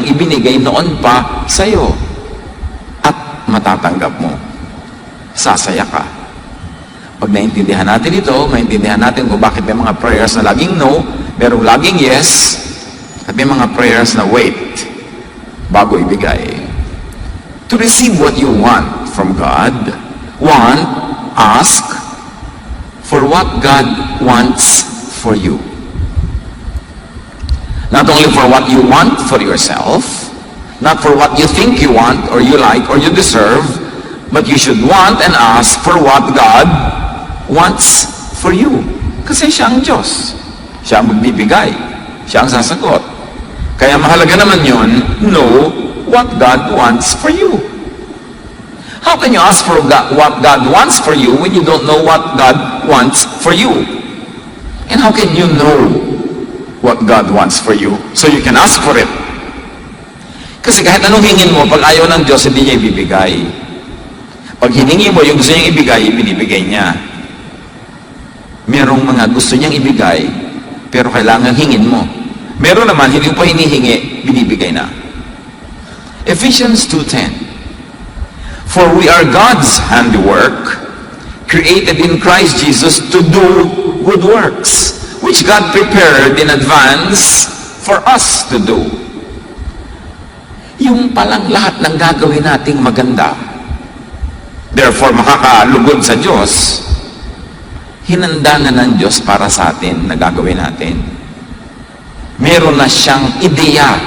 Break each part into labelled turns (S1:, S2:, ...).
S1: ibinigay noon pa sa'yo. At matatanggap mo. Sasaya ka. Pag naintindihan natin ito, maintindihan natin kung bakit may mga prayers na laging no, merong laging yes, at may mga prayers na wait, bago ibigay. To receive what you want from God, ask for what God wants for you. Not only for what you want for yourself, not for what you think you want or you like or you deserve, but you should want and ask for what God wants for you. Kasi siya ang Diyos. Siya ang magbibigay. Siya ang sasagot. Kaya mahalaga naman yun, know what God wants for you. How can you ask for what God wants for you when you don't know what God wants for you? And how can you know what God wants for you so you can ask for it? Kasi kahit anong hingin mo, pag ayaw ng Diyos, hindi niya ibibigay. Pag hiningi mo yung gusto niyang ibigay, ibinibigay niya. Merong mga gusto niyang ibigay, pero kailangan hingin mo. Meron naman, hindi mo pa hinihingi, binibigay na. Ephesians 2:10. For we are God's handiwork, created in Christ Jesus to do good works, which God prepared in advance for us to do. Yung palang lahat ng gagawin nating maganda, therefore makakalugod sa Diyos, hinanda na ng Diyos para sa atin na gagawin natin. Meron na siyang ideya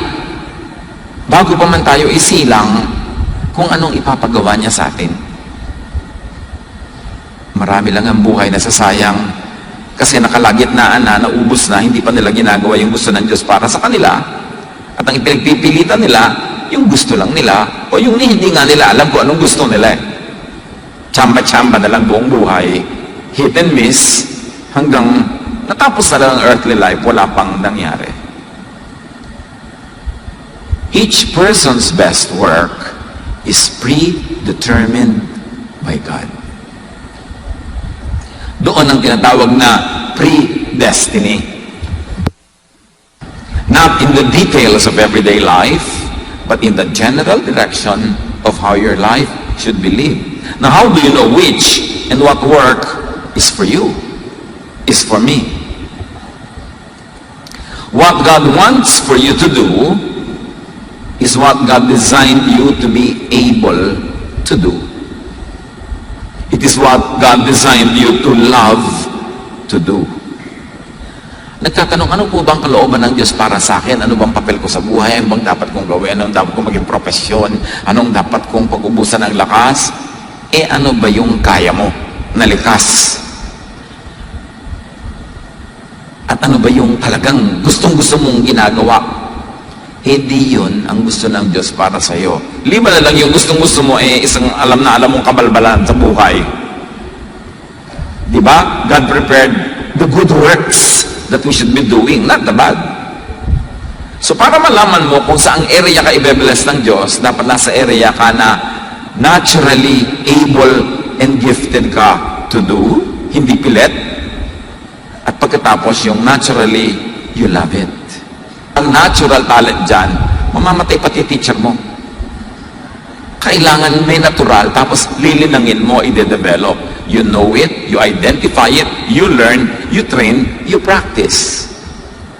S1: bago pa man tayo isilang kung anong ipapagawa niya sa atin. Marami lang ang buhay na sasayang kasi nakalagitnaan na, naubos na, hindi pa nila ginagawa yung gusto ng Diyos para sa kanila, at ang ipinagpipilitan nila yung gusto lang nila o yung hindi nga nila alam kung anong gusto nila. Tsamba-tsamba na lang buong buhay, hit and miss, hanggang natapos na lang ang earthly life, wala pang nangyari. Each person's best work is predetermined by God. Doon ang tinatawag na predestiny. Not in the details of everyday life, but in the general direction of how your life should be lived. Now, how do you know which and what work is for you, is for me? What God wants for you to do is what God designed you to be able to do. It is what God designed you to love to do. Nagtatanong, ano po bang kalooban ng Diyos para sa akin? Ano bang papel ko sa buhay? Ano bang dapat kong gawin? Anong dapat kong maging profesyon? Anong dapat kong pag-ubusan ng lakas? Ano ba yung kaya mo na likas? At ano ba yung talagang gustong-gusto mong ginagawa? Hindi yun ang gusto ng Diyos para sa iyo. Lima na lang yung gustong-gusto mo isang alam na alam mong kabalbalan sa buhay. Diba? God prepared the good works that we should be doing, not the bad. So para malaman mo kung saang area ka i-bless ng Diyos, dapat nasa area ka na naturally able and gifted ka to do, hindi pilit. At pagkatapos yung naturally, you love it. Ang natural talent dyan, mamamatay pati teacher mo. Kailangan may natural, tapos lilinangin mo, i-develop. You know it, you identify it, you learn, you train, you practice.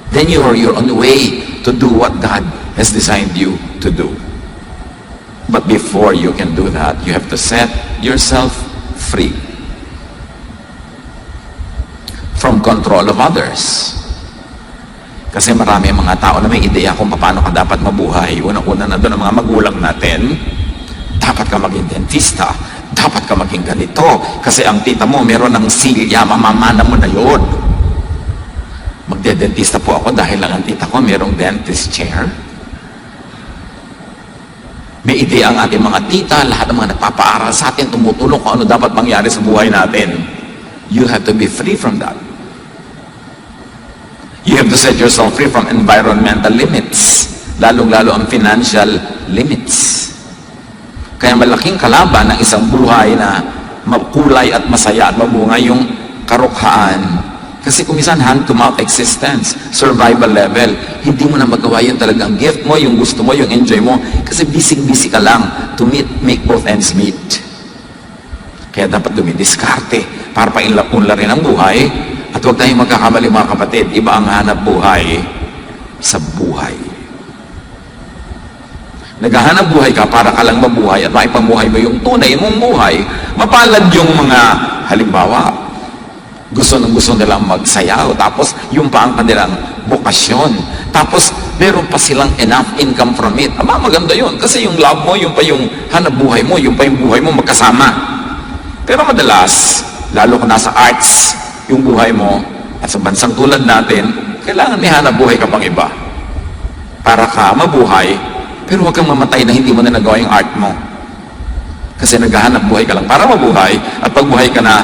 S1: Then you're on the way to do what God has designed you to do. But before you can do that, you have to set yourself free from control of others. Kasi marami ang mga tao na may ideya kung paano ka dapat mabuhay. Unang-una na doon ang mga magulang natin. Dapat ka maging dentista. Dapat ka maging ganito. Kasi ang tita mo meron ng silya, mamamana mo na yun. Magde-dentista po ako dahil lang ang tita ko merong dentist chair. May ideya ang ating mga tita, lahat ng mga nagpapaaral sa atin, tumutulong kung ano dapat mangyari sa buhay natin. You have to be free from that. You have to set yourself free from environmental limits, lalong-lalo ang financial limits. Kaya malaking kalaban ng isang buhay na makulay at masaya at mabunga yung karukhaan, Kasi kung minsan hand-to-mouth existence, survival level, hindi mo na magawa yun talagang gift mo, yung gusto mo, yung enjoy mo. Kasi busy-busy ka lang to make both ends meet. Kaya dapat dumidiskarte para painla rin ang buhay. At huwag tayong magkakamali mga kapatid, iba ang hanap buhay sa buhay. Naghahanap buhay ka para ka lang mabuhay at maipamuhay mo yung tunay mong buhay. Mapalad yung mga, halimbawa, gusto nilang magsayaw, tapos yung pa ang kanilang bukasyon, tapos meron pa silang enough income from it. Aba, maganda yun, kasi yung love mo, yung pa yung hanap buhay mo, yung pa yung buhay mo magkasama. Pero madalas, lalo kung nasa arts yung buhay mo, at sa bansang tulad natin, kailangan may hanap buhay ka pang iba para ka mabuhay, pero huwag kang mamatay na hindi mo na nagawa yung art mo, kasi naghahanap buhay ka lang para mabuhay, at pag buhay ka na,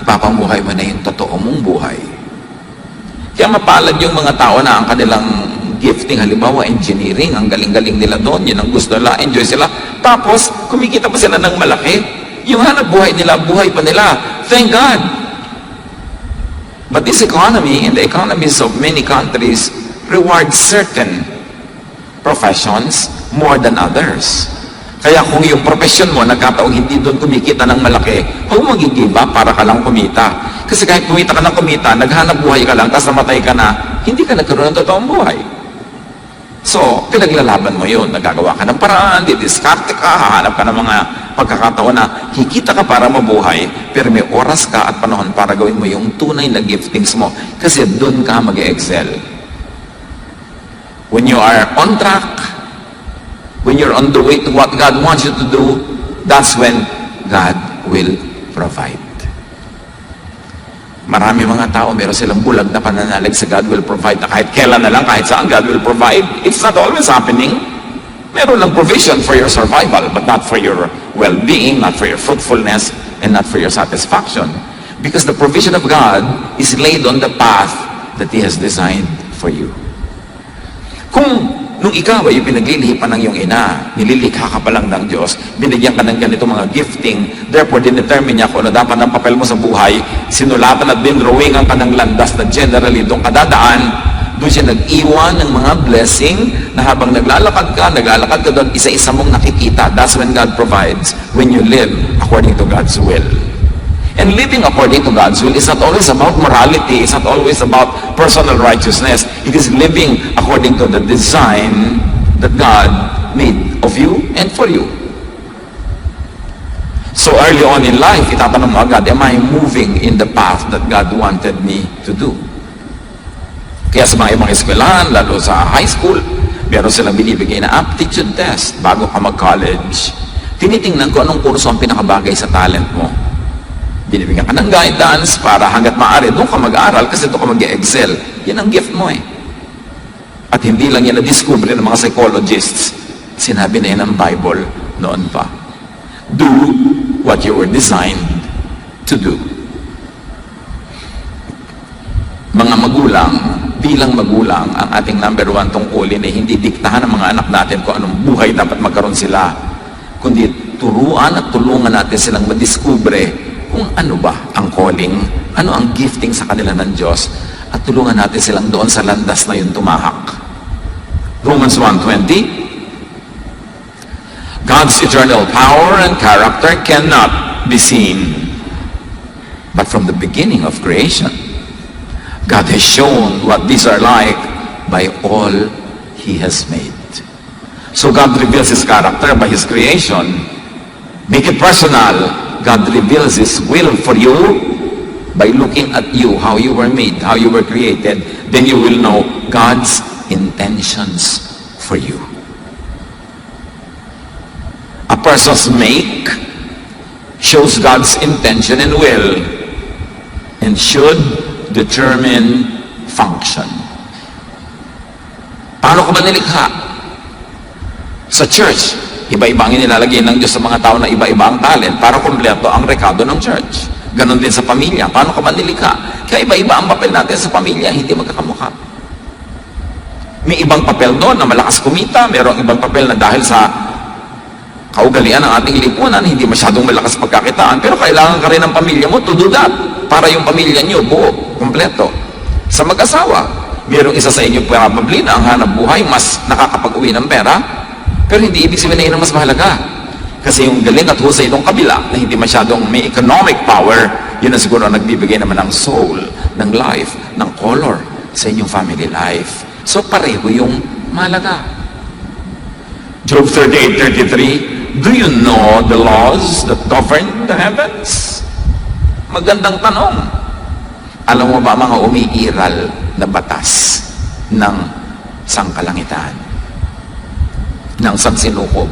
S1: ipapamuhay mo na yung totoo mong buhay. Kaya mapalad yung mga tao na ang kanilang gifting, halimbawa engineering, ang galing-galing nila doon, yun ang gusto nila, enjoy sila, tapos kumikita pa sila ng malaki, yung hanap buhay nila, buhay pa nila, thank God. But this economy, and the economies of many countries, reward certain professions more than others. Kaya kung yung profession mo, nagkataong hindi doon kumikita ng malaki, huwag mo mag-give up para ka lang kumita. Kasi kahit kumita ka ng kumita, naghanap buhay ka lang, tapos namatay ka na, hindi ka nagkaroon ng totoong buhay. So, pinaglalaban mo yun, nagagawa ka ng paraan, didiskarte ka, hahanap ka ng mga pagkakataon na hikita ka para mabuhay, pero may oras ka at panahon para gawin mo yung tunay na giftings mo, kasi doon ka mag-excel. When you are on track, when you're on the way to what God wants you to do, that's when God will provide. Marami mga tao, meron silang bulag na pananalig sa God will provide, na kahit kailan na lang, kahit saan God will provide. It's not always happening. Meron lang provision for your survival, but not for your well-being, not for your fruitfulness, and not for your satisfaction. Because the provision of God is laid on the path that He has designed for you. Kung nung ikaw ay pinaglilihipan ng iyong ina, nililikha ka pa lang ng Diyos, binigyan ka ng ganito mga gifting, therefore dinetermine niya kung ano dapat ng papel mo sa buhay, sinulatan at dinrawingan ka ng landas na generally doon ka dadaan, doon siya nag-iwan ng mga blessing na habang naglalakad ka doon, isa-isa mong nakikita. That's when God provides, when you live according to God's will. And living according to God's will is not always about morality. It's not always about personal righteousness. It is living according to the design that God made of you and for you. So early on in life, itatanong mo agad, am I moving in the path that God wanted me to do? Kaya sa mga ibang eskwelahan, lalo sa high school, meron silang binibigay na aptitude test bago ka mag-college. Tinitingnan ko anong kurso ang pinakabagay sa talent mo. Binibigyan ka ng guidance para hanggat maaari, doon ka mag-aaral kasi doon ka mag-excel. Yan ang gift mo eh. At hindi lang yan na-discover ng mga psychologists. Sinabi na yan ng Bible noon pa. Do what you were designed to do. Mga magulang, bilang magulang, ang ating number one tungkulin ay hindi diktahan ng mga anak natin kung anong buhay dapat magkaroon sila, kundi turuan at tulungan natin silang madiskubre kung ano ba ang calling, ano ang gifting sa kanila ng Diyos, at tulungan natin silang doon sa landas na yun tumahak. Romans 1:20, God's eternal power and character cannot be seen, but from the beginning of creation, God has shown what these are like by all He has made. So God reveals His character by His creation. Make it personal. God reveals His will for you by looking at you, how you were made, how you were created. Then you will know God's intentions for you. A person's make shows God's intention and will and should determine function. Paano ka ba nilikha? Sa church, iba-iba ang inilalagay ng Diyos sa mga tao na iba-iba ang talent para kumpleto ang rekado ng church. Ganon din sa pamilya. Paano ka ba nilikha? Kaya iba-iba ang papel natin sa pamilya, hindi magkakamukha. May ibang papel doon na malakas kumita, mayroong ibang papel na dahil sa kaugalian ng ating lipunan, hindi masyadong malakas pagkakitaan, pero kailangan ka rin ng pamilya mo to do that para yung pamilya niyo buo. kumpleto. Sa mag-asawa, mayroong isa sa inyo probably na ang hanap buhay mas nakakapag-uwi ng pera, pero hindi ibig sabihin na yun ang mas mahalaga. Kasi yung galing at husay itong kabila na hindi masyadong may economic power, yun na siguro ang nagbibigay naman ng soul, ng life, ng color sa inyong family life. So pareho yung mahalaga. Job 38:33, do you know the laws that govern the heavens? Magandang tanong. Alam mo ba mga umiiral na batas ng sangkalangitan, ng sansinukob?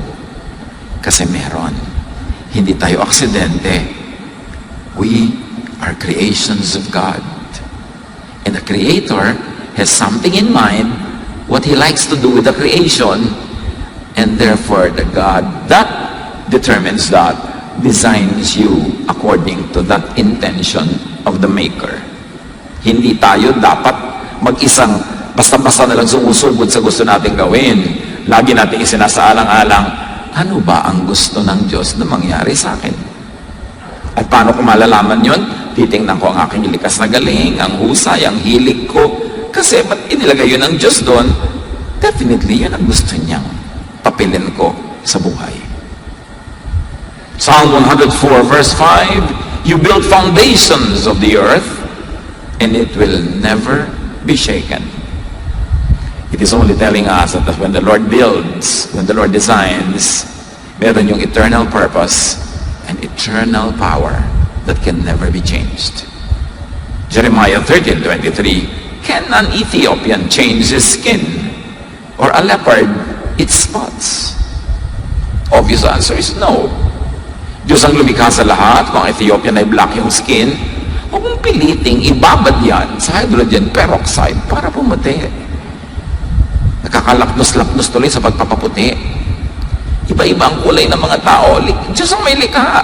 S1: Kasi meron. Hindi tayo aksidente. We are creations of God. And the Creator has something in mind, what He likes to do with the creation, and therefore the God that determines that designs you according to that intention of the Maker. Hindi tayo dapat mag-isang basta-basta na lang sumusugod sa gusto natin gawin. Lagi natin isinasaalang-alang, ano ba ang gusto ng Diyos na mangyari sa akin? At paano ko malalaman yun? Titingnan ko ang aking likas na galing, ang husay, ang hilig ko. Kasi ba't inilagay yun ng Diyos doon? Definitely, yun ang gusto niyang papilin ko sa buhay. Psalm 104 verse 5, you build foundations of the earth, and it will never be shaken. It is only telling us that when the Lord builds, when the Lord designs, meron yung eternal purpose and eternal power that can never be changed. Jeremiah 13:23, can an Ethiopian change his skin? Or a leopard its spots? Obvious answer is no. Diyos ang lumikha sa lahat. Kung ang Ethiopian ay black yung skin, huwag mong piliting ibabad yan sa hydrogen peroxide para pumuti. Nakakalapnos-lapnos tuloy sa pagpapaputi. Iba-iba ang kulay ng mga tao. Diyos ang may likha.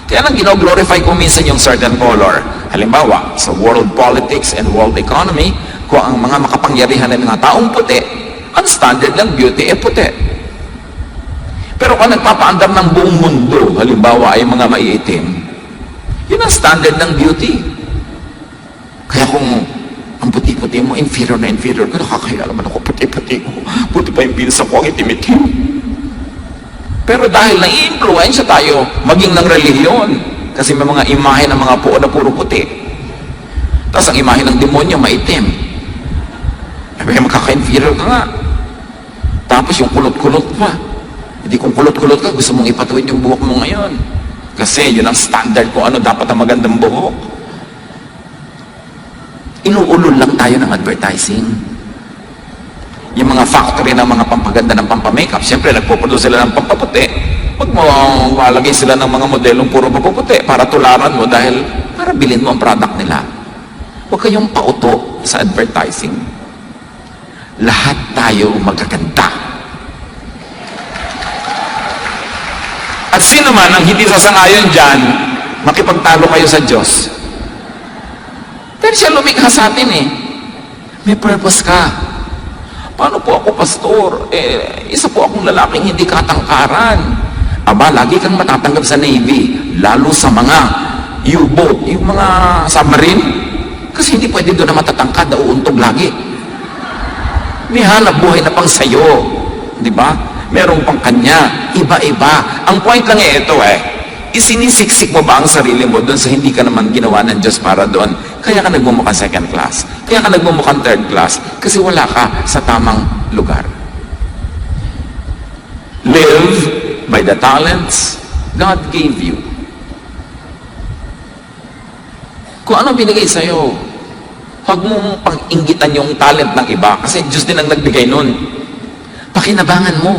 S1: Kaya nang gino-glorify ko minsan yung certain color. Halimbawa, sa world politics and world economy, kung ang mga makapangyarihan ng mga taong puti, ang standard ng beauty ay puti. Pero kung nagpapaandar ng buong mundo, halimbawa ay mga maiitim, yun ang standard ng beauty. Kaya kung ang puti-puti mo, inferior na inferior ko, nakakaya naman ako, puti-puti ko. Puti pa yung pinsa ko, ang itim-itim. Pero dahil nai-influensya tayo, maging ng relihiyon, kasi may mga imahe ng mga puo na puro puti. Tapos ang imahe ng demonyo, maitim. Ay, makaka-inferior ka nga. Tapos yung kulot-kulot pa. Hindi kung kulot-kulot ka, gusto mong ipatuwid yung buhok mo ngayon. Kasi yun ang standard kung ano dapat ang magandang buhok. Inuulol lang tayo ng advertising. Yung mga factory ng mga pampaganda ng pampamakeup, siyempre nagpuproduce sila ng pampaputi. Huwag mo malagay sila ng mga modelong puro papuputi para tularan mo dahil para bilhin mo ang product nila. Huwag kayong pauto sa advertising. Lahat tayo magaganda. At sino man ang hindi sasangayon dyan, makipagtalo kayo sa Diyos. Dahil siya lumikha sa atin eh. May purpose ka. Paano po ako, pastor? Isa po akong lalaking hindi katangkaran. Aba, lagi kang matatanggap sa Navy, lalo sa mga U-boat, yung mga submarine. Kasi hindi pwede doon na matatangkad na uuntog lagi. May hanap buhay na pang sayo. Di ba? Merong pang kanya. Iba-iba. Ang point lang ito isinisiksik mo ba ang sarili mo doon sa hindi ka naman ginawa ng Diyos para doon? Kaya ka nagmumukhang second class. Kaya ka nagmumukhang third class. Kasi wala ka sa tamang lugar. Live by the talents God gave you. Kung ano binigay sa'yo, huwag mong pang-inggitan yung talent ng iba kasi Diyos din ang nagbigay nun. Pakinabangan mo.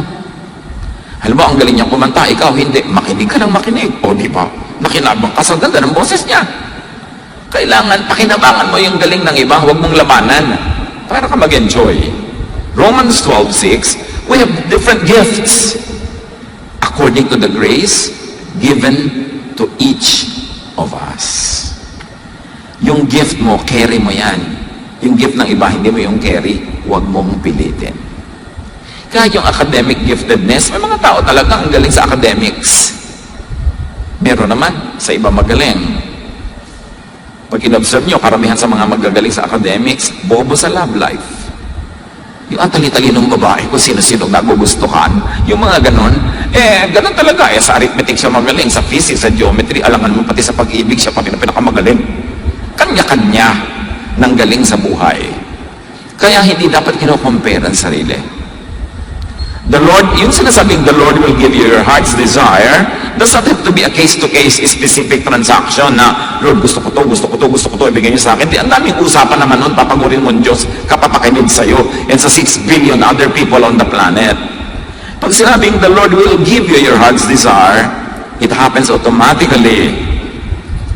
S1: Halimbawa, ang galing niyang kumanta, ikaw hindi. Makinig ka ng makinig. O, di ba? Nakinabang ka sa ganda ng boses niya. Kailangan, pakinabangan mo yung galing ng iba. Huwag mong labanan para ka mag-enjoy. Romans 12:6, we have different gifts according to the grace given to each of us. Yung gift mo, carry mo yan. Yung gift ng iba, hindi mo yung carry. Huwag mong pilitin. Kahit yung academic giftedness, may mga tao talaga ang galing sa academics. Meron naman sa iba magaling. Pag in-observe nyo, karamihan sa mga magagaling sa academics, bobo sa love life. Yung ang tali-talinong babae, kung sino-sino nagugustuhan, yung mga ganon, ganon talaga. Sa arithmetic siya magaling, sa physics, sa geometry, alangan mo pati sa pag-ibig, siya pati na pinakamagaling. Kanya-kanya ng galing sa buhay. Kaya hindi dapat kino-compare ang sarili. The Lord, yung sinasabing the Lord will give you your heart's desire, does not have to be a case-to-case specific transaction na, Lord, gusto ko to, ibigay niyo sa akin. Ang daming usapan naman nun, papagurin mo ang Diyos, kapapakinig sa'yo, and sa 6 billion other people on the planet. Pag sinabing the Lord will give you your heart's desire, it happens automatically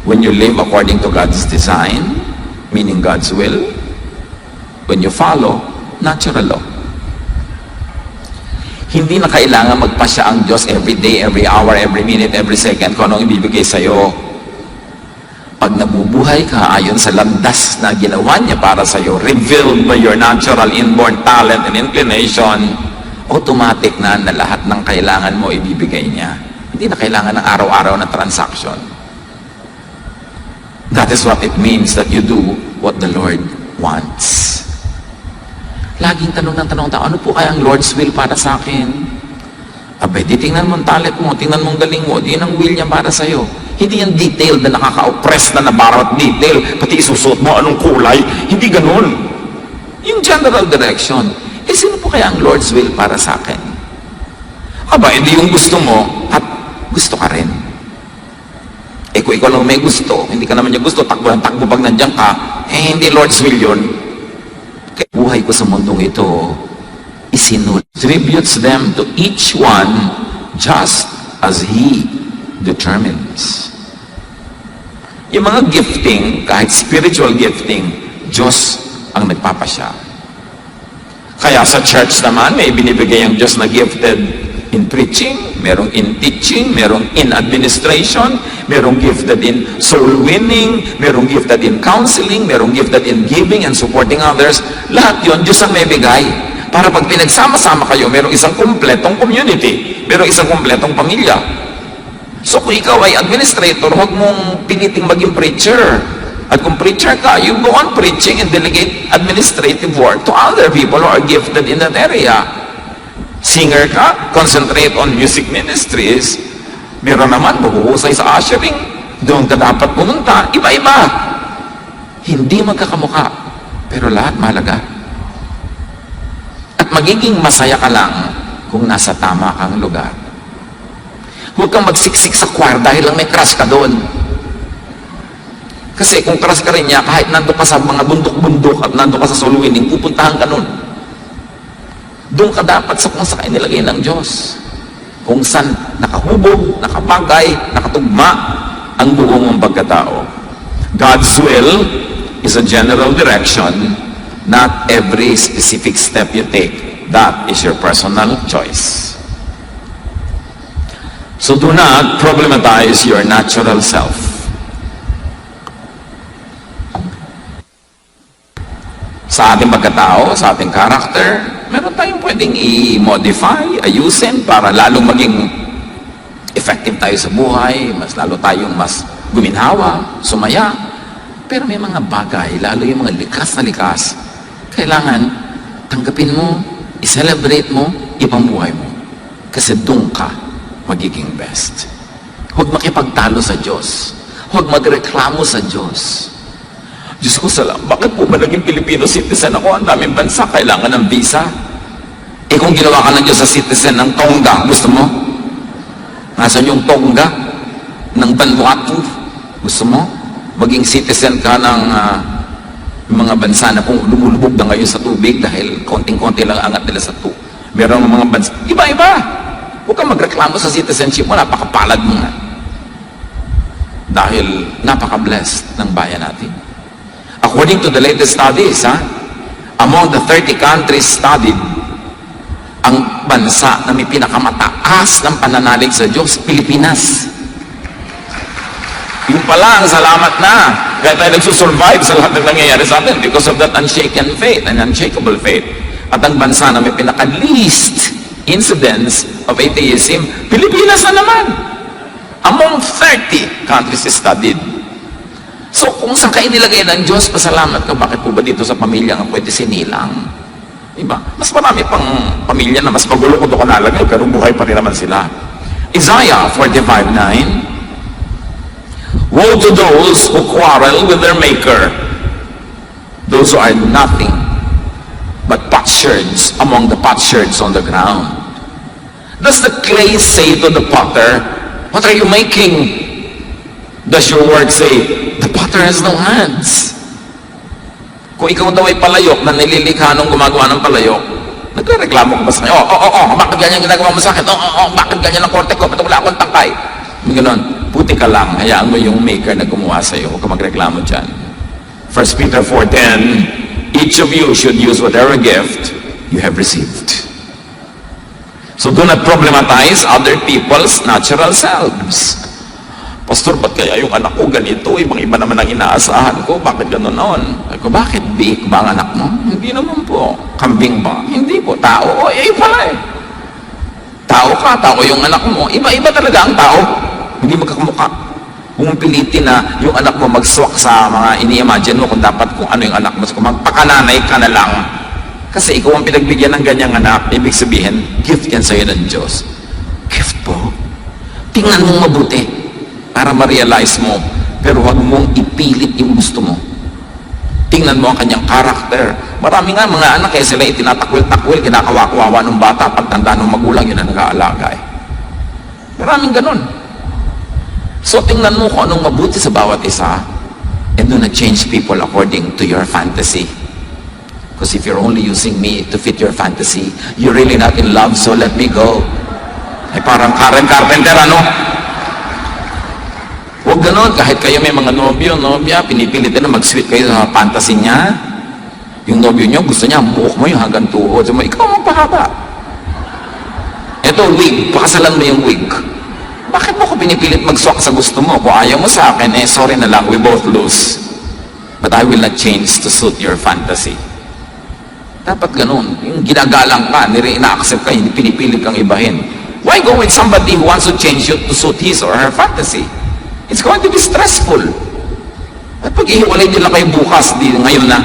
S1: when you live according to God's design, meaning God's will, when you follow natural law. Hindi na kailangan magpasya ang Diyos every day, every hour, every minute, every second kung anong ibibigay sa'yo. Pag nabubuhay ka ayon sa landas na ginawa niya para sa'yo, revealed by your natural inborn talent and inclination, automatic na lahat ng kailangan mo ibibigay niya. Hindi na kailangan ng araw-araw na transaction. That is what it means that you do what the Lord wants. Laging tanong ng tanong tao, ano po kaya ang Lord's will para sa akin? Abay, di tingnan mo ang talent mo, tingnan mo ang galing mo, di ang will niya para sa'yo. Hindi yung detail na nakaka-oppress na nabarawat detail, pati isusuot mo anong kulay, hindi ganun. Yung general direction, sino po kaya ang Lord's will para sa akin? Aba, hindi yung gusto mo, at gusto ka rin. Kung ikaw lang may gusto, hindi ka naman niya gusto, takbo ng takbo pag nandiyan ka, hindi Lord's will yun. Kaya buhay ko sa mundong ito, distributes them to each one just as He determines. Yung mga gifting, kahit spiritual gifting, Diyos ang nagpapasya. Kaya sa church naman, may binibigay ang Diyos na gifted in preaching, merong in teaching, merong in administration, merong gifted in soul winning, merong gifted in counseling, merong gifted in giving and supporting others. Lahat yun, Diyos ang may bigay. Para pag pinagsama-sama kayo, merong isang kumpletong community, merong isang kumpletong pamilya. So kung ikaw ay administrator, huwag mong piniting maging preacher. At kung preacher ka, you go on preaching and delegate administrative work to other people who are gifted in that area. Singer ka, concentrate on music ministries. Meron naman, mahuhusay sa ushering. Doon ka dapat pumunta. Iba-iba. Hindi magkakamuka. Pero lahat mahalaga. At magiging masaya ka lang kung nasa tama kang lugar. Huwag kang magsiksik sa choir dahil lang may crush ka doon. Kasi kung crush ka rin niya, kahit nandun ka sa mga bundok-bundok at nandun ka sa soul winning, pupuntahan ka nun. Doon ka dapat sa kung saan nilagay ng Diyos. Kung saan nakahubog, nakabagay, nakatugma ang buong mong pagkatao. God's will is a general direction, not every specific step you take. That is your personal choice. So do not problematize your natural self. Sa ating pagkatao, sa ating character, meron tayong pwedeng i-modify, ayusin para lalong maging effective tayo sa buhay, mas lalo tayong mas guminhawa, sumaya. Pero may mga bagay, lalo yung mga likas na likas, kailangan tanggapin mo, i-celebrate mo, ipambuhay mo. Kasi doon ka magiging best. Huwag makipagtalo sa Diyos. Huwag magreklamo sa Diyos. Diyos ko salam, bakit po ba naging Filipino citizen ako? Ang daming bansa, kailangan ng visa. Kung ginawa ka ng Diyos sa citizen ng Tonga, gusto mo? Nasaan yung Tonga? Ng Vanuatu? Gusto mo? Maging citizen ka ng mga bansa na kung lumulubog na ngayon sa tubig dahil konting-konti lang angat nila sa tubig. Meron mga bansa, iba-iba. Huwag kang magreklamo sa citizenship mo, napakapalad mo nga. Dahil napaka-blessed ng bayan natin. According to the latest studies, among the 30 countries studied, ang bansa na may pinakamataas ng pananalig sa Diyos, Pilipinas. Yung pala, ang salamat na. Kaya tayo nagsusurvive sa lahat ng nangyayari sa atin because of that unshaken faith and unshakable faith. At ang bansa na may pinaka-least incidence of atheism, Pilipinas na naman. Among 30 countries studied. So kung saan ka inilagay ng Diyos, pasalamat ka. Bakit po ba dito sa pamilya nga pwede sinilang? Diba? Mas marami pang pamilya na mas magulo kung doon ka nalagay, pero buhay pa rin naman sila. Isaiah 45:9. Woe to those who quarrel with their maker, those who are nothing but potsherds among the potsherds on the ground. Does the clay say to the potter, what are you making? Does your word say, the potter has no hands? Kung ikaw daw ay palayok na nililikha nung gumagawa ng palayok, nagreklamo ka ba sa kanya? Bakit ganyan ginagawa mo sa akin? Bakit ganyan ang korte ko? Ba't wala akong tangkay? Ganon, puti ka lang, hayaan mo yung maker na gumawa sa'yo. Huwag ka magreklamo dyan. 1 Peter 4:10, each of you should use whatever gift you have received. So do not problematize other people's natural selves. Pastor, ba't kaya yung anak ko ganito? Ibang-iba naman ang inaasahan ko. Bakit gano'n noon? Ako, bakit big ba ang anak mo? Hindi naman po. Kambing ba? Hindi po. Tao? Iba eh. Tao ka, tao yung anak mo. Iba-iba talaga ang tao. Hindi magkakamukha. Kung pilitin na yung anak mo magswak sa mga ini-imagine mo kung dapat kung ano yung anak mo. Kung magpakananay ka na lang. Kasi ikaw ang pinagbigyan ng ganyang anak. Ibig sabihin, gift yan sa'yo ng Diyos. Gift po. Tingnan mong mabuti para ma-realize mo, pero huwag mong ipilit yung gusto mo. Tingnan mo ang kanyang karakter. Marami nga mga anak, sila itinatakwil-takwil, kinakawakuwawa ng bata, pagtanda ng magulang, yun ang nag-aalaga eh. Maraming ganun. So tingnan mo kung anong mabuti sa bawat isa, and do not change people according to your fantasy. Because if you're only using me to fit your fantasy, you're really not in love, so let me go. Ay parang Karen Carpenter, ano? Huwag ganon, kahit kayo may mga nobya, pinipilit na mag-sweet kayo sa fantasy niya. Yung nobyo niyo, gusto niya, buhok mo yung hanggang tuhod. So, ikaw magpahaba. Ito, wig. Pakasalan mo yung wig. Bakit mo ko pinipilit mag-swak sa gusto mo? Kung ayaw mo sa akin, sorry na lang, we both lose. But I will not change to suit your fantasy. Dapat ganon. Yung ginagalang ka, ina-accept ka, hindi pinipilit kang ibahin. Why go with somebody who wants to change you to suit his or her fantasy? It's going to be stressful. At pag ihiwalay nila kayo bukas, di ngayon na,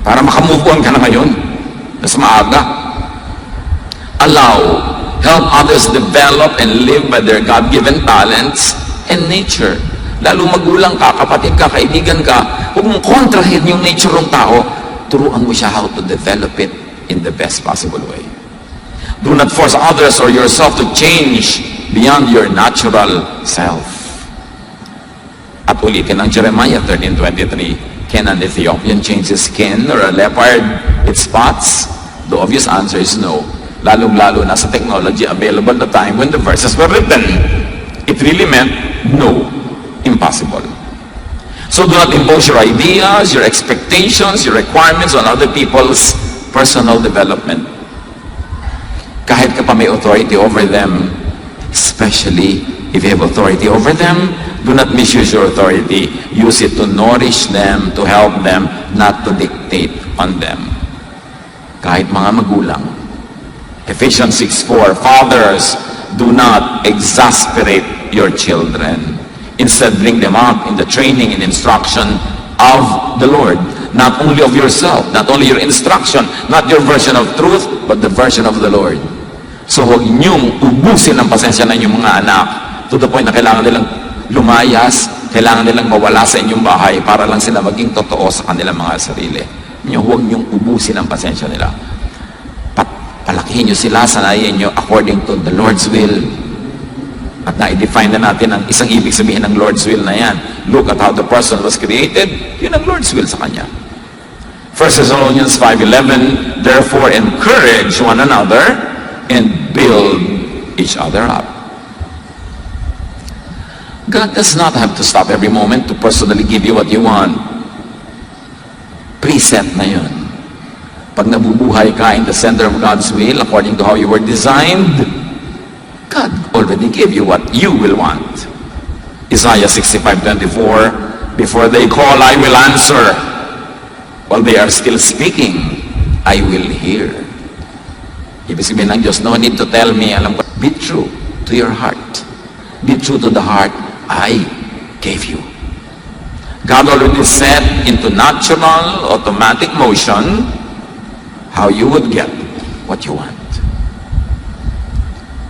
S1: para makamove on ka na ngayon, mas maaga. Help others develop and live by their God-given talents and nature. Lalo magulang ka, kapatid ka, kaibigan ka, huwag mong kontrahin yung nature ng tao, turuan mo siya how to develop it in the best possible way. Do not force others or yourself to change beyond your natural self. At ulitin ang Jeremiah 13:23, can an Ethiopian change his skin or a leopard its spots? The obvious answer is no. Lalong-lalo na sa technology available at the time when the verses were written. It really meant no. Impossible. So do not impose your ideas, your expectations, your requirements on other people's personal development. Kahit ka pa may authority over them, especially if you have authority over them, do not misuse your authority. Use it to nourish them, to help them, not to dictate on them. Kahit mga magulang. Ephesians 6:4, fathers, do not exasperate your children. Instead, bring them up in the training and instruction of the Lord. Not only of yourself, not only your instruction, not your version of truth, but the version of the Lord. So huwag niyong ubusin ang pasensya ng inyong mga anak to the point na kailangan nilang lumayas, kailangan nilang mawala sa inyong bahay para lang sila maging totoo sa kanilang mga sarili. Huwag niyong ubusin ang pasensya nila. Palakihin niyo sila, sanayin niyo according to the Lord's will. At na-define na natin ang isang ibig sabihin ng Lord's will na yan. Look at how the person was created. Yun ang Lord's will sa kanya. 1 Thessalonians 5:11, therefore encourage one another and build each other up. God does not have to stop every moment to personally give you what you want. Preset na yun. Pag nabubuhay ka in the center of God's will, according to how you were designed, God already gave you what you will want. Isaiah 65:24, before they call, I will answer. While they are still speaking, I will hear. Ibig sabihin ng Diyos, no need to tell me, alam ko, be true to your heart. Be true to the heart I gave you. God already set into natural, automatic motion how you would get what you want.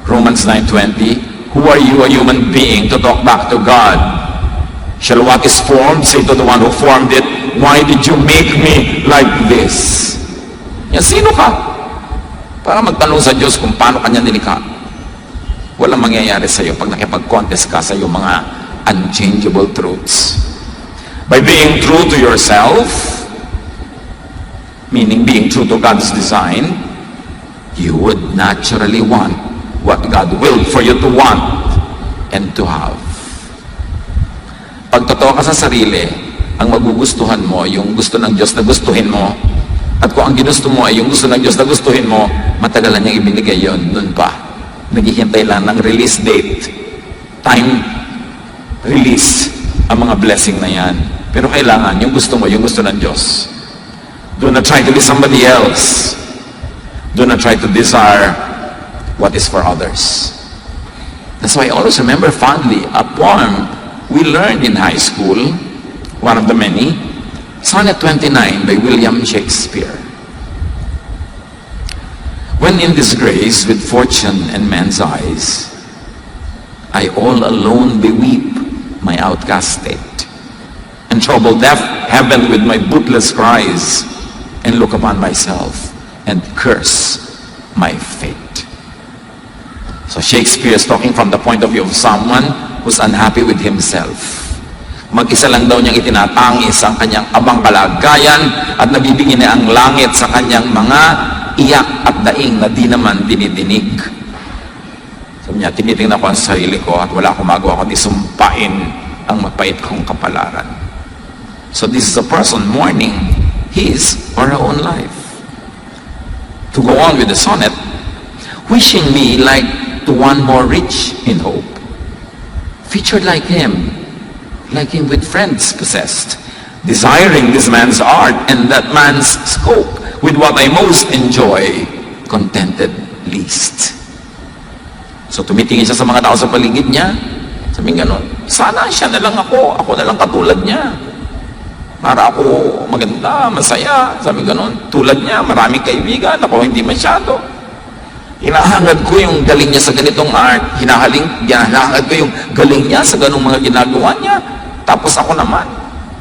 S1: Romans 9:20, who are you, a human being, to talk back to God? Shall what is formed say to the one who formed it, why did you make me like this? Yan, sino ka? Para magtanong sa Diyos kung paano kanya nilikha. Walang mangyayari sa iyo pag nakipag-contest ka sa iyong mga unchangeable truths. By being true to yourself, meaning being true to God's design, you would naturally want what God willed for you to want and to have. Pag totoo ka sa sarili, ang magugustuhan mo, yung gusto ng Diyos na gustuhin mo, at kung ang ginusto mo ay yung gusto ng Diyos na gustuhin mo, matagalan niyang ibinigay yon, nun pa. Naghihintay lang ng release date. Time release ang mga blessing na yan. Pero kailangan, yung gusto mo, yung gusto ng Diyos. Do not try to be somebody else. Do not try to desire what is for others. That's why I always remember fondly a poem we learned in high school, one of the many, Sonnet 29 by William Shakespeare. When in disgrace with fortune and man's eyes, I all alone beweep my outcast state, and trouble deaf heaven with my bootless cries, and look upon myself and curse my fate. So Shakespeare is talking from the point of view of someone who's unhappy with himself. Mag-isa lang daw niyang itinatangis ang kanyang abang kalagayan at nabibigyan niya ang langit sa kanyang mga iyak at daing na di naman dinidinig. Sabi niya, tinitingnan ko ang sarili ko at wala akong magawa kundi sumpain ang mapait kong kapalaran. So this is a person mourning his or her own life. To go on with the sonnet, wishing me like to one more rich in hope, featured like him with friends possessed, desiring this man's art and that man's scope, with what I most enjoy, contented least. So tumitingin siya sa mga tao sa paligid niya, sabi gano'n, sana siya na lang ako na lang katulad niya. Para ako maganda, masaya, sabi gano'n, tulad niya, maraming kaibigan, ako hindi masyado. Hinahangad ko yung galing niya sa ganitong art, hinahangad ko yung galing niya sa ganong mga ginagawa niya. Tapos ako naman,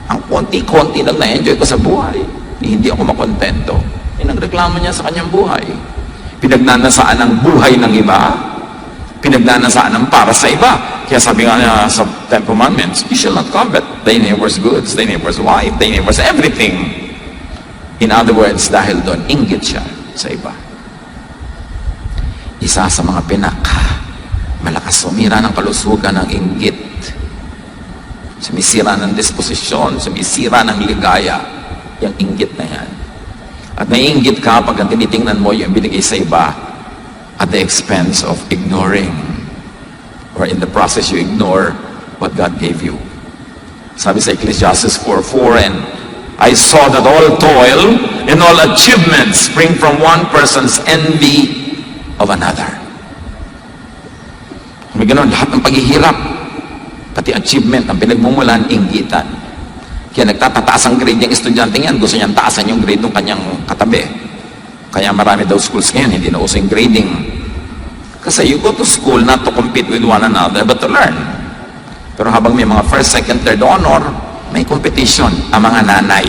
S1: ang konti-konti lang na-enjoy ko sa buhay. Hindi ako makontento. Nagreklamo niya sa kanyang buhay. Pinagnanasaan ang buhay ng iba, pinagnanasaan ang para sa iba. Kaya sabi nga niya sa Ten Commandments, you shall not covet thy neighbor's goods, thy neighbor's wife, thy neighbor's everything. In other words, dahil doon, inggit siya sa iba. Isa sa mga malakas sumira ng kalusugan ng inggit. Sumisira ng disposisyon, sumisira ng ligaya, yung inggit na yan. At naiinggit ka pag ang tinitingnan mo yung binigay sa iba at the expense of ignoring, or in the process you ignore what God gave you. Sabi sa Ecclesiastes 4:4, and I saw that all toil and all achievements spring from one person's envy of another. May ganun, lahat ng paghihirap, pati achievement, ang pinagmumulan, inggitan. Kaya nagtatataas ang grade yung estudyante yan, gusto niyang taasan yung grade ng kanyang katabi. Kaya marami daw schools ngayon, hindi na uso yung grading. Kasi you go to school not to compete with one another, but to learn. Pero habang may mga first, second, third honor, may competition ang mga nanay.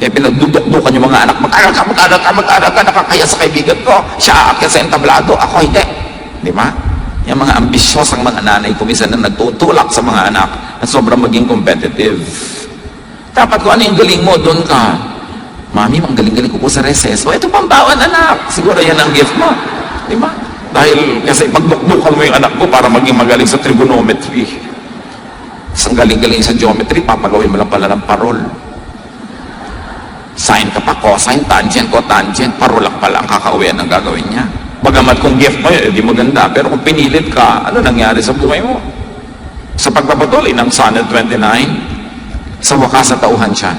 S1: Kaya pinagdudukdukan yung mga anak, mag-aral ka, nakakaya sa kaibigan ko, siya aakyat sa entablado, ako hindi. Di ba? Yung mga ambisyosang mga nanay, kumisan na nagtutulak sa mga anak at sobrang maging competitive. Dapat kung ano yung galing mo, doon ka. Mami, ang galing-galing ko po sa recess. O, ito pambawan, anak. Siguro yan ang gift mo. Di ba? Dahil kasi pagdukdukan mo yung anak ko para maging magaling sa trigonometry. Isang galing-galing sa geometry, papagawin mo lang pala ng parol. Sine ka pa, cosine, tangent, cotangent, parol lang pala ang kakauwian ng gagawin niya. Bagamat kung gift mo yun, di maganda. Pero kung pinilit ka, ano nangyari sa buhay mo? Sa pagpapatuloy ng Sonnet 29, sa wakas na tauhan siya.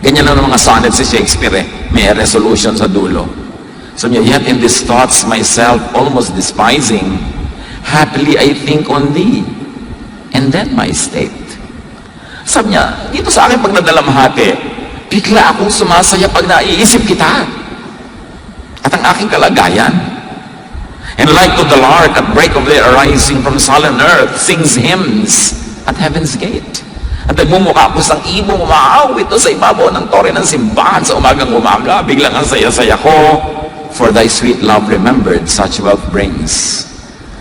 S1: Ganyan lang ng mga sonnet si Shakespeare eh. May resolution sa dulo. So yet in these thoughts myself almost despising, happily I think on thee, and then my state. Sabi niya, dito sa akin pag nadalamhati, bigla akong sumasaya pag naiisip kita at ang aking kalagayan. And like to the lark at break of day arising from sullen earth, sings hymns at heaven's gate. At nagmumukha ko sang ibong umaawit sa ibabaw ng tore ng simbahan sa umagang umaga, biglang ang saya-saya ko, for thy sweet love remembered such wealth brings,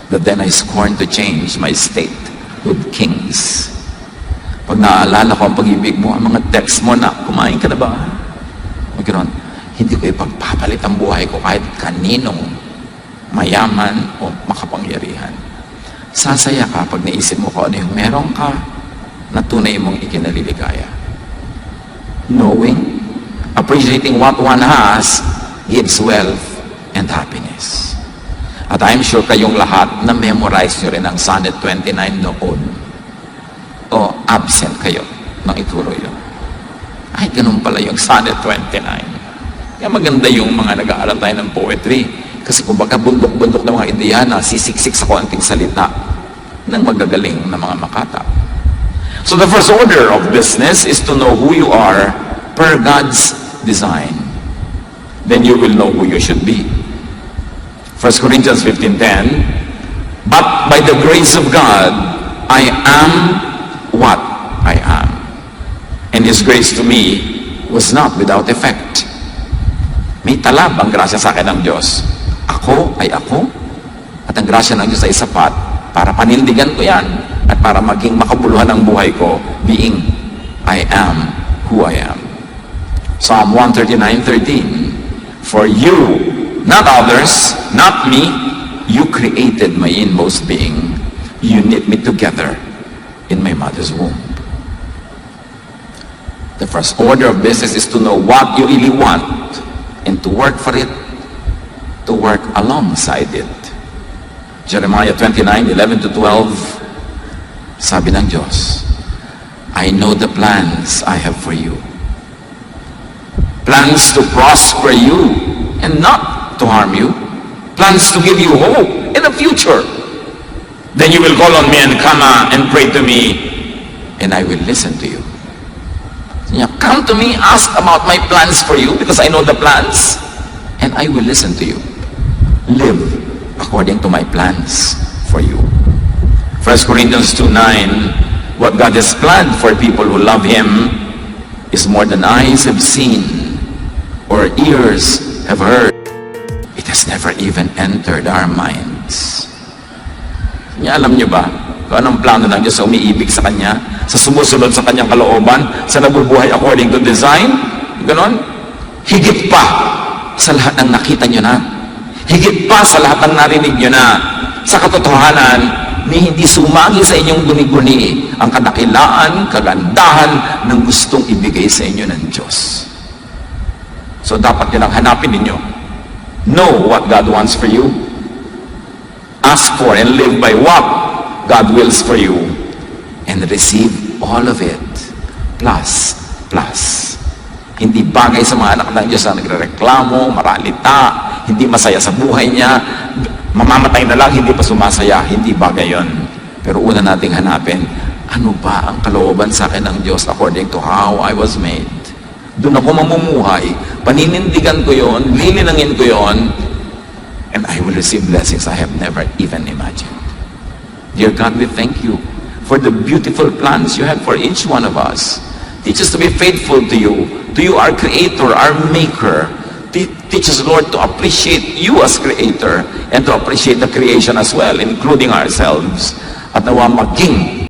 S1: that then I scorn to change my state with kings. Pag naaalala ko ang pag-ibig mo, ang mga text mo na, kumain ka na ba? Magkaroon, hindi ko ipagpapalit ang buhay ko kahit kaninong mayaman o makapangyarihan. Sasaya ka pag naisip mo ko ano yung meron ka na tunay mong ikinaliligaya. Knowing, appreciating what one has, gives wealth and happiness. At I'm sure kayong lahat na memorize nyo rin ang Sonnet 29 noon. O absent kayo nang ituro yun. Ay, ganun pala yung Sonnet 29. Kaya maganda yung mga nag-aaral tayo ng poetry. Kasi kung baka bundok-bundok ng mga ideya na sisiksik sa konting salita ng magagaling na mga makata. So the first order of business is to know who you are per God's design. Then you will know who you should be. 1 Corinthians 15:10, but by the grace of God, I am what I am. And His grace to me was not without effect. May talab ang grasya sa akin ng Diyos. Ako ay ako, at ang grasya ng Diyos ay sapat para panindigan ko yan at para maging makabuluhan ang buhay ko, being I am who I am. Psalm 139:13, for you, not others, not me, you created my inmost being. You knit me together in my mother's womb. The first order of business is to know what you really want and to work for it, to work alongside it. Jeremiah 29:11-12, sabi ng Diyos, I know the plans I have for you. Plans to prosper you and not to harm you. Plans to give you hope in a future. Then you will call on me and come and pray to me, and I will listen to you. Come to me, ask about my plans for you, because I know the plans, and I will listen to you. Live according to my plans for you. 1 Corinthians 2:9, what God has planned for people who love Him is more than eyes have seen or ears have heard. It has never even entered our minds. Alam niyo ba kung anong plano ng Diyos sa umiibig sa Kanya, sa sumusunod sa Kanyang kalooban, sa nabubuhay according to design? Ganon? Higit pa sa lahat ng nakita nyo na. Higit pa sa lahat ng narinig nyo na. Sa katotohanan, ni hindi sumagi sa inyong guni-guni ang kadakilaan, kagandahan ng gustong ibigay sa inyo ng Diyos. So dapat yun ang hanapin ninyo. Know what God wants for you. Ask for and live by what God wills for you. And receive all of it. Plus. Hindi bagay sa mga anak ng Diyos na nagrereklamo, maralita, hindi masaya sa buhay niya, mamamatay na lang, hindi pa sumasaya, hindi bagay yon. Pero una nating hanapin, ano ba ang kalooban sa akin ng Diyos according to how I was made? Doon ako mamumuhay, paninindigan ko yon, lilinangin ko yon, and I will receive blessings I have never even imagined. Dear God, we thank you for the beautiful plans you have for each one of us. Teach us to be faithful to you, our Creator, our Maker. Teach us, Lord, to appreciate you as Creator and to appreciate the creation as well, including ourselves. At nawa maging